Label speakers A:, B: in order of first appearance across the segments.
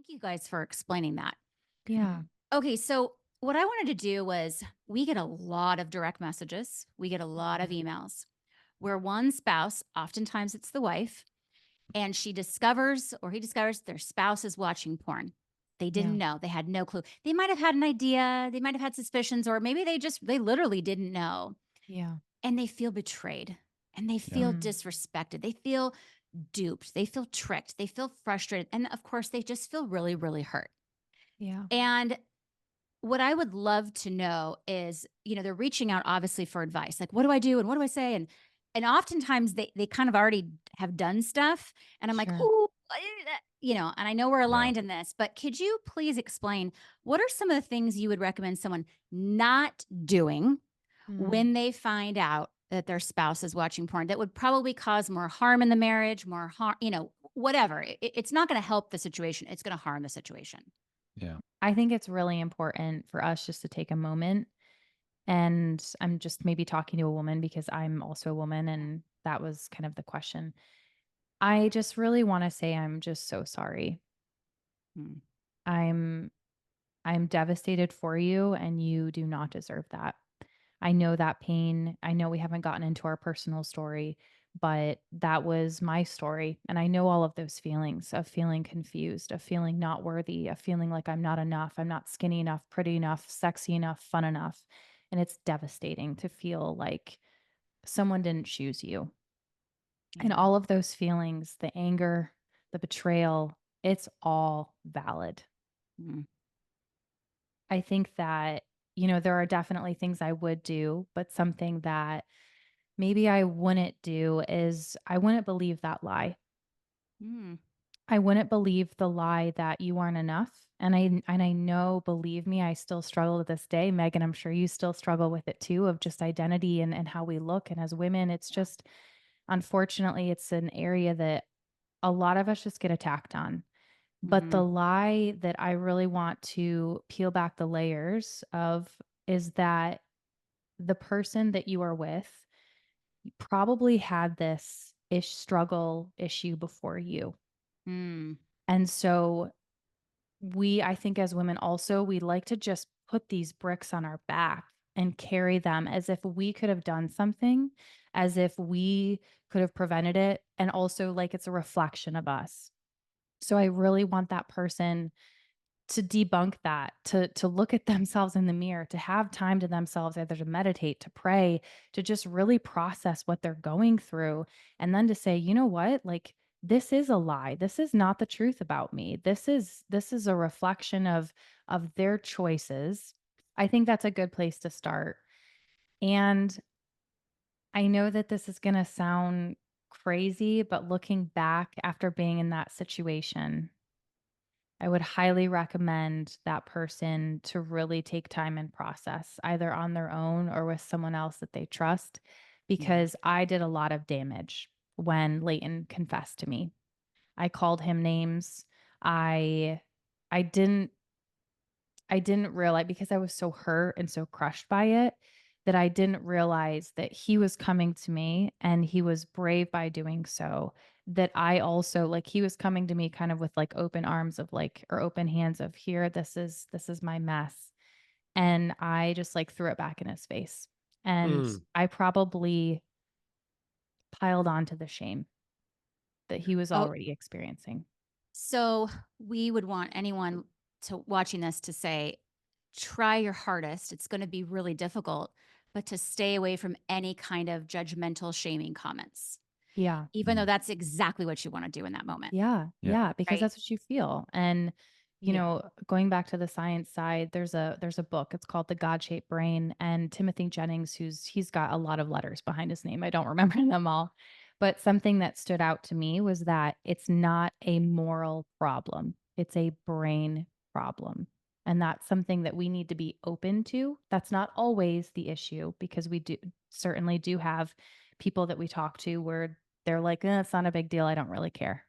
A: you guys for explaining that.
B: Yeah.
A: Okay, so what I wanted to do was we get a lot of direct messages, we get a lot of
B: Mhm.
A: emails where one spouse, oftentimes it's the wife, and she discovers or he discovers their spouse is watching porn. They didn't
B: Yeah.
A: know. They had no clue. They might have had an idea, they might have had suspicions, or maybe they literally didn't know.
B: Yeah.
A: And they feel betrayed and they
C: Yeah.
A: feel
B: Mm.
A: disrespected. They feel duped. They feel tricked. They feel frustrated. And of course, they just feel really, really hurt.
B: Yeah.
A: And what I would love to know is, they're reaching out obviously for advice. Like, what do I do? And what do I say? And oftentimes they kind of already have done stuff. And I'm like,
B: Sure.
A: oh, and I know we're
C: Yeah.
A: aligned in this, but could you please explain what are some of the things you would recommend someone not doing
B: Mm.
A: when they find out that their spouse is watching porn that would probably cause more harm in the marriage, more harm, whatever. It's not going to help the situation. It's going to harm the situation.
C: Yeah.
B: I think it's really important for us just to take a moment. And I'm just maybe talking to a woman because I'm also a woman. And that was kind of the question. I just really want to say I'm just so sorry.
A: Mm,
B: I'm I'm devastated for you and you do not deserve that. I know that pain. I know we haven't gotten into our personal story, but that was my story. And I know all of those feelings of feeling confused, of feeling not worthy, of feeling like I'm not enough. I'm not skinny enough, pretty enough, sexy enough, fun enough. And it's devastating to feel like someone didn't choose you. And
A: yeah.
B: all of those feelings, the anger, the betrayal, it's all valid.
A: Mm,
B: I think that, there are definitely things I would do, but something that maybe I wouldn't do is I wouldn't believe that lie.
A: mm,
B: I wouldn't believe the lie that you aren't enough. And I know, believe me, I still struggle to this day. Megan, I'm sure you still struggle with it too, of just identity and how we look. And as women, it's
A: yeah.
B: just unfortunately it's an area that a lot of us just get attacked on. But
A: Hmm.
B: the lie that I really want to peel back the layers of is that the person that you are with probably had this struggle issue before you.
A: Mm,
B: And so I think as women also, we like to just put these bricks on our back and carry them as if we could have done something, as if we could have prevented it. And also like it's a reflection of us. So I really want that person to debunk that, to look at themselves in the mirror, to have time to themselves, either to meditate, to pray, to just really process what they're going through, and then to say, "You know what? Like, this is a lie. This is not the truth about me. This is a reflection of their choices." I think that's a good place to start. And I know that this is gonna sound crazy, but looking back after being in that situation, I would highly recommend that person to really take time and process, either on their own or with someone else that they trust,
A: yeah.
B: because I did a lot of damage when Leighton confessed to me. I called him names. I I didn't I didn't realize, because I was so hurt and so crushed by it, that I didn't realize that he was coming to me and he was brave by doing so. That I also, like, he was coming to me kind of with like open arms of like, or open hands of, here, this is my mess. And I just like threw it back in his face. And
C: Mm.
B: I probably piled onto the shame that he was
A: Oh,
B: already experiencing.
A: so we would want anyone to watching this to say, try your hardest. It's going to be really difficult, but to stay away from any kind of judgmental, shaming comments,
B: Yeah.
A: even though
C: Mm.
A: that's exactly what you want to do in that moment.
B: Yeah,
C: Yeah.
B: yeah, because
A: Right.
B: that's what you feel. And,
A: Yeah.
B: going back to the science side, there's a book. It's called The God-Shaped Brain, and Timothy Jennings, he's got a lot of letters behind his name. I don't remember them all. But something that stood out to me was that it's not a moral problem. It's a brain problem. And that's something that we need to be open to. That's not always the issue, because we certainly do have people that we talk to where they're like, it's not a big deal. I don't really care."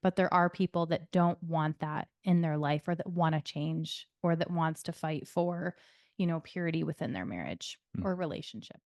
B: But there are people that don't want that in their life, or that wanna change, or that wants to fight for, purity within their marriage
C: Mm.
B: or relationship.